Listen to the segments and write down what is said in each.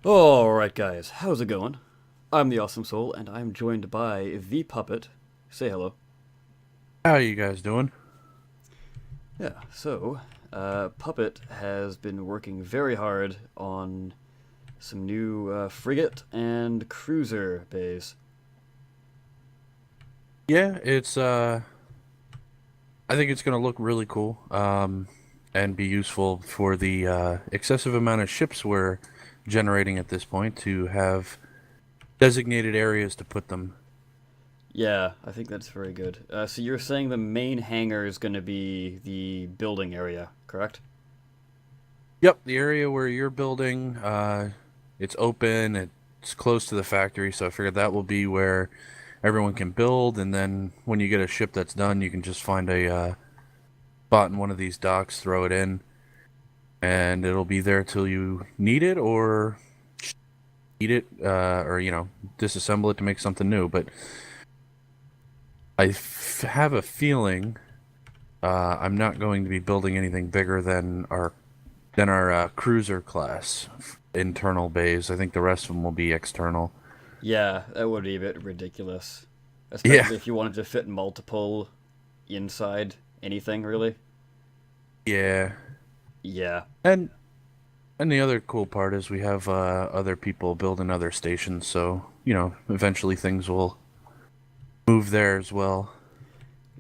Alright, guys, how's it going? I'm the Awesome Soul, and I'm joined by the Puppet. Say hello. How are you guys doing? Puppet has been working very hard on some new frigate and cruiser bays. Yeah, it's I think it's gonna look really cool, and be useful for the excessive amount of ships we're generating at this point to have designated areas to put them. Yeah, I think that's very good. So you're saying the main hangar is going to be the building area, correct? Yep, the area where you're building, it's open, it's close to the factory, so I figured that will be where everyone can build, and then when you get a ship that's done, you can just find a spot in one of these docks, throw it in, and it'll be there till you need it or eat it, or disassemble it to make something new. But have a feeling I'm not going to be building anything bigger than our cruiser class internal bays. I think the rest of them will be external. Yeah, that would be a bit ridiculous. Yeah, Especially if you wanted to fit multiple inside anything, really. yeah, Yeah. and and the other cool part is we have other people building other stations, so eventually things will move there as well.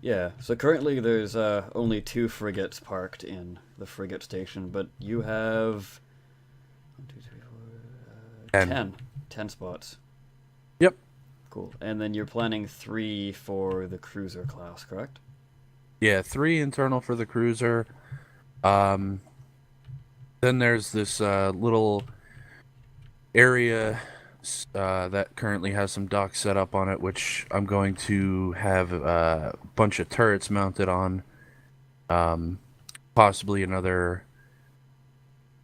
Yeah, so currently there's only two frigates parked in the frigate station, but you have one, two, three, four, And 10 spots. yep, Cool. And then you're planning three for the cruiser class, correct? yeah, three internal for the cruiser. Um, then there's this little area that currently has some docks set up on it, which I'm going to have a bunch of turrets mounted on. Um, Possibly another,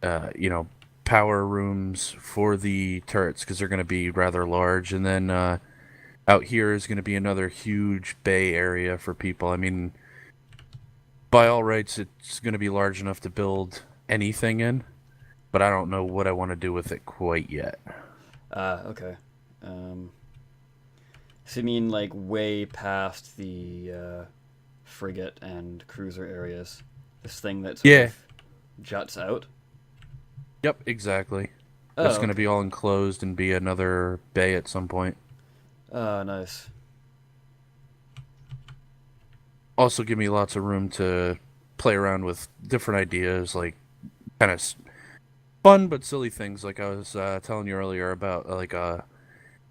uh, you know, power rooms for the turrets because they're going to be rather large. And then out here is going to be another huge bay area for people. I mean, by all rights, it's going to be large enough to build anything in, but I don't know what I want to do with it quite yet. Okay. Um, so you mean like way past the frigate and cruiser areas? This thing that sort Yeah, of juts out? yep, exactly. That's Oh, going to okay. be all enclosed and be another bay at some point. Oh, nice. Also, give me lots of room to play around with different ideas, like kind of fun but silly things. Like I was telling you earlier about like a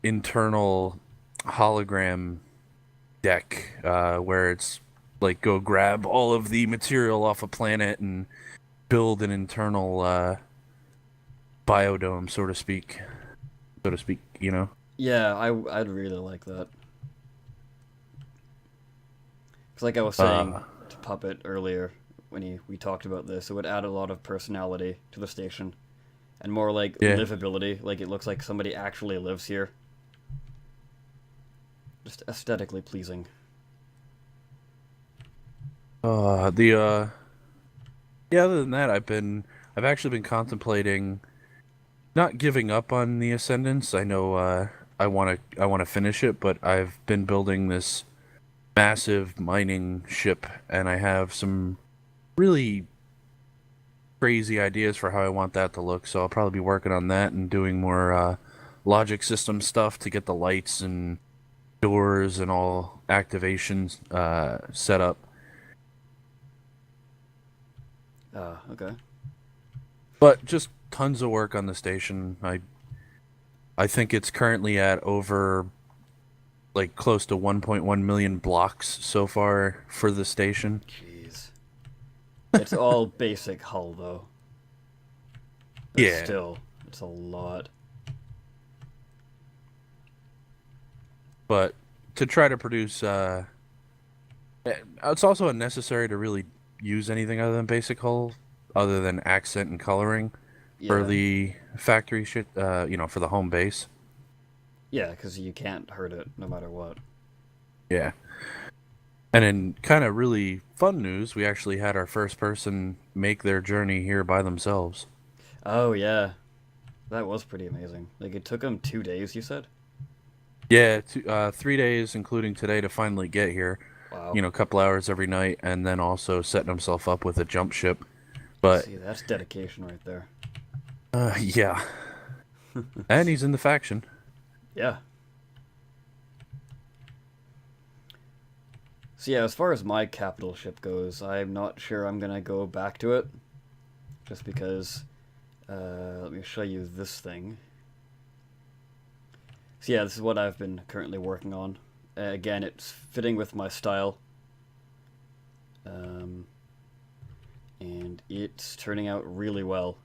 internal hologram deck, where it's like go grab all of the material off a planet and build an internal biodome, so to speak. Yeah, I'd really like that. Because, like I was saying Uh, to Puppet earlier when we talked about this, it would add a lot of personality to the station and more like yeah. livability. Like it looks like somebody actually lives here. Just aesthetically pleasing. The Yeah. Other than that, I've actually been contemplating not giving up on the Ascendance. I know I want to finish it, but I've been building this massive mining ship, and I have some really crazy ideas for how I want that to look. So I'll probably be working on that and doing more logic system stuff to get the lights and doors and all activations set up. Okay. But just tons of work on the station. I think it's currently at over like close to 1.1 million blocks so far for the station. Jeez. It's all basic hull though, but Yeah, still, it's a lot. but to try to produce it's also unnecessary to really use anything other than basic hull, other than accent and coloring for Yeah. the factory shit, for the home base. Yeah, because you can't hurt it no matter what. Yeah. And in kind of really fun news, we actually had our first person make their journey here by themselves. Oh, yeah. That was pretty amazing. Like it took him 2 days, you said? Yeah, 3 days, including today, to finally get here. Wow. You know, a couple hours every night, and then also setting himself up with a jump ship. But See, that's dedication right there. yeah, and he's in the faction. Yeah. So yeah, as far as my capital ship goes, I'm not sure I'm gonna go back to it, just because. Let me show you this thing. So yeah, this is what I've been currently working on. Again, it's fitting with my style, um, and it's turning out really well.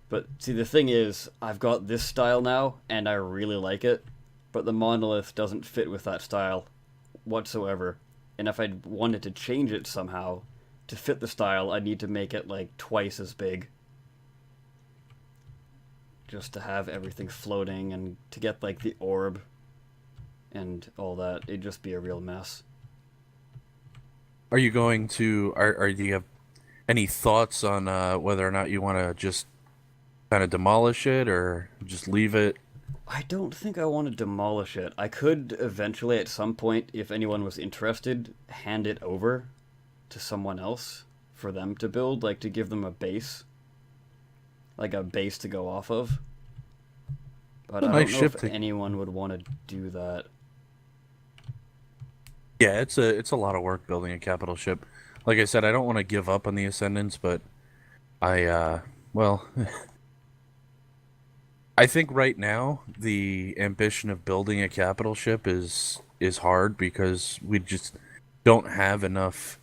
But see, the thing is, I've got this style now, and I really like it, but the monolith doesn't fit with that style whatsoever. And if I wanted to change it somehow to fit the style, I need to make it like twice as big, just to have everything floating and to get like the orb and all that. It'd just be a real mess. Are you going to? Do you have any thoughts on whether or not you want to just kind of demolish it or just leave it? I don't think I want to demolish it. I could eventually, at some point, if anyone was interested, hand it over to someone else for them to build, like to give them a base, like a base to go off of. But A I nice don't know if ship to. anyone would want to do that. Yeah, it's a lot of work building a capital ship. Like I said, I don't want to give up on the Ascendants, but I well, I think right now the ambition of building a capital ship is hard because we just don't have enough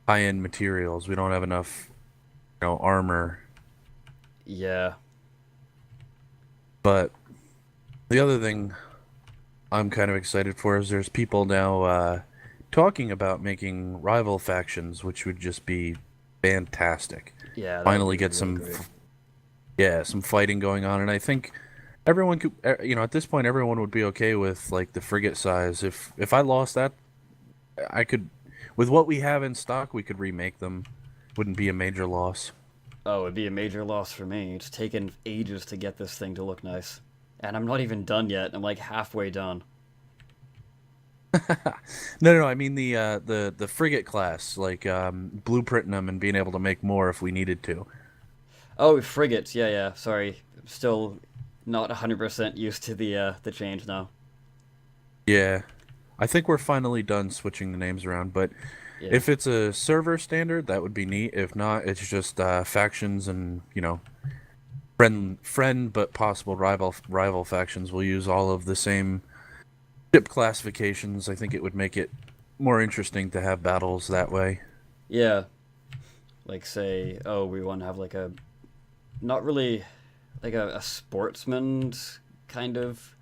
high-end materials. We don't have enough, armor. Yeah, But the other thing I'm kind of excited for is there's people now talking about making rival factions, which would just be fantastic. yeah, that would Finally be get really great. yeah, some fighting going on, and I think everyone could, at this point, everyone would be okay with like the frigate size. If I lost that, I could, with what we have in stock, we could remake them. Wouldn't be a major loss. Oh, it'd be a major loss for me. It's taken ages to get this thing to look nice. And I'm not even done yet. I'm like halfway done. No, I mean the frigate class, like blueprinting them and being able to make more if we needed to. Oh, frigates. Yeah, yeah. Sorry. Still not 100% used to the change now. Yeah, I think we're finally done switching the names around, but Yeah. if it's a server standard, that would be neat. If not, it's just factions and friend but possible rival factions will use all of the same ship classifications. I think it would make it more interesting to have battles that way. Yeah. Like say, oh, we want to have like a not really like a sportsman's kind of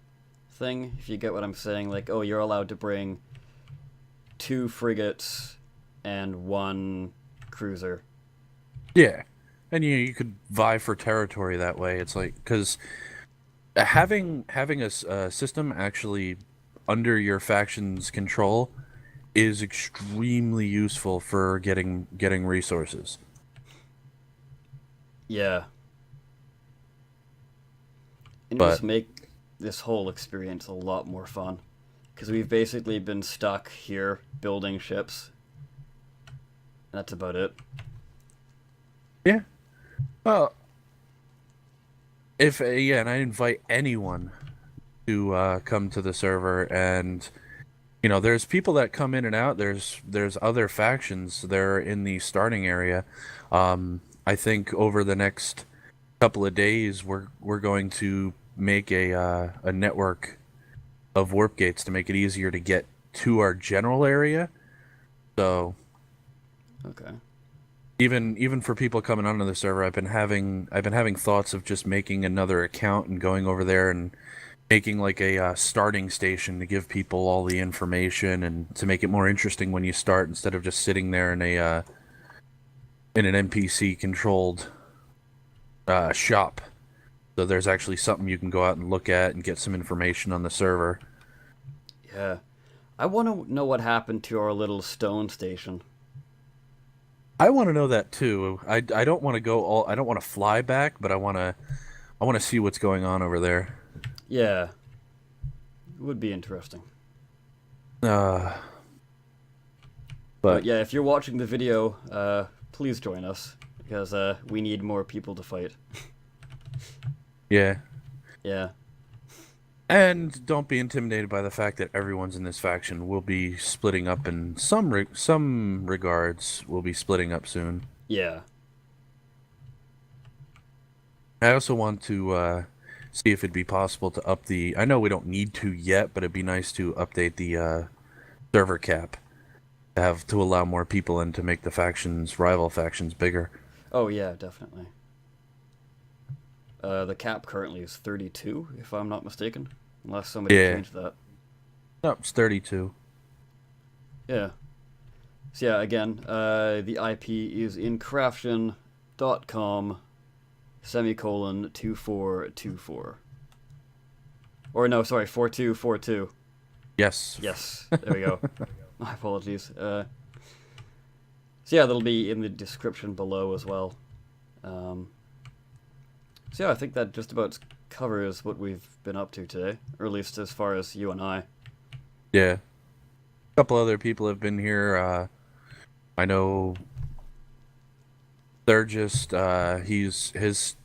thing, if you get what I'm saying. Like, oh, you're allowed to bring two frigates and one cruiser. Yeah, and you could vie for territory that way. It's like because having a system actually under your faction's control is extremely useful for getting resources. Yeah. And But just make this whole experience a lot more fun. Because we've basically been stuck here building ships. That's about it. yeah, well, if yeah, and I invite anyone to come to the server, and there's people that come in and out. There's other factions there in the starting area. I think over the next couple of days, we're going to make a network of warp gates to make it easier to get to our general area. So Okay. even for people coming onto the server, I've been having thoughts of just making another account and going over there and making like a starting station to give people all the information and to make it more interesting when you start instead of just sitting there in an NPC controlled shop. So there's actually something you can go out and look at and get some information on the server. Yeah. I want to know what happened to our little stone station. I want to know that too. I don't want to go all. I don't want to fly back, but I want to I want to see what's going on over there. Yeah, it would be interesting. Uh, But but yeah, if you're watching the video, please join us because we need more people to fight. yeah. Yeah. And don't be intimidated by the fact that everyone's in this faction. We'll be splitting up in some regards. We'll be splitting up soon. Yeah. I also want to see if it'd be possible to up the. I know we don't need to yet, but it'd be nice to update the server cap to allow more people in to make the rival factions bigger. Oh yeah, definitely. The cap currently is 32, if I'm not mistaken, unless somebody changed that. No, it's 32. Yeah. So yeah, again, the IP is incraftion.com /2424. Or no, sorry, 4242. Yes. Yes, there we go. My apologies. So yeah, that'll be in the description below as well. So yeah, I think that just about covers what we've been up to today, or at least as far as you and I. Yeah. A couple other people have been here. I know they're just he's his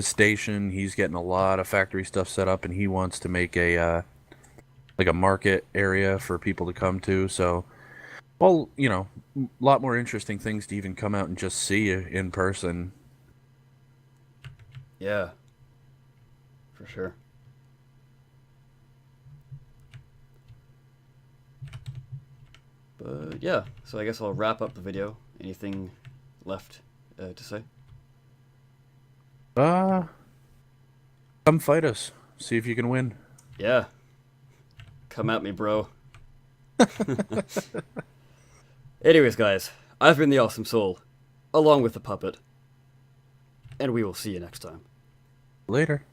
station, he's getting a lot of factory stuff set up, and he wants to make a like a market area for people to come to. So, well, you know, a lot more interesting things to even come out and just see in person. Yeah, for sure. But yeah, so I guess I'll wrap up the video. Anything left to say? Come fight us. See if you can win. Yeah. Come at me, bro. Anyways, guys, I've been the Awesome Soul, along with the puppet, and we will see you next time. Later.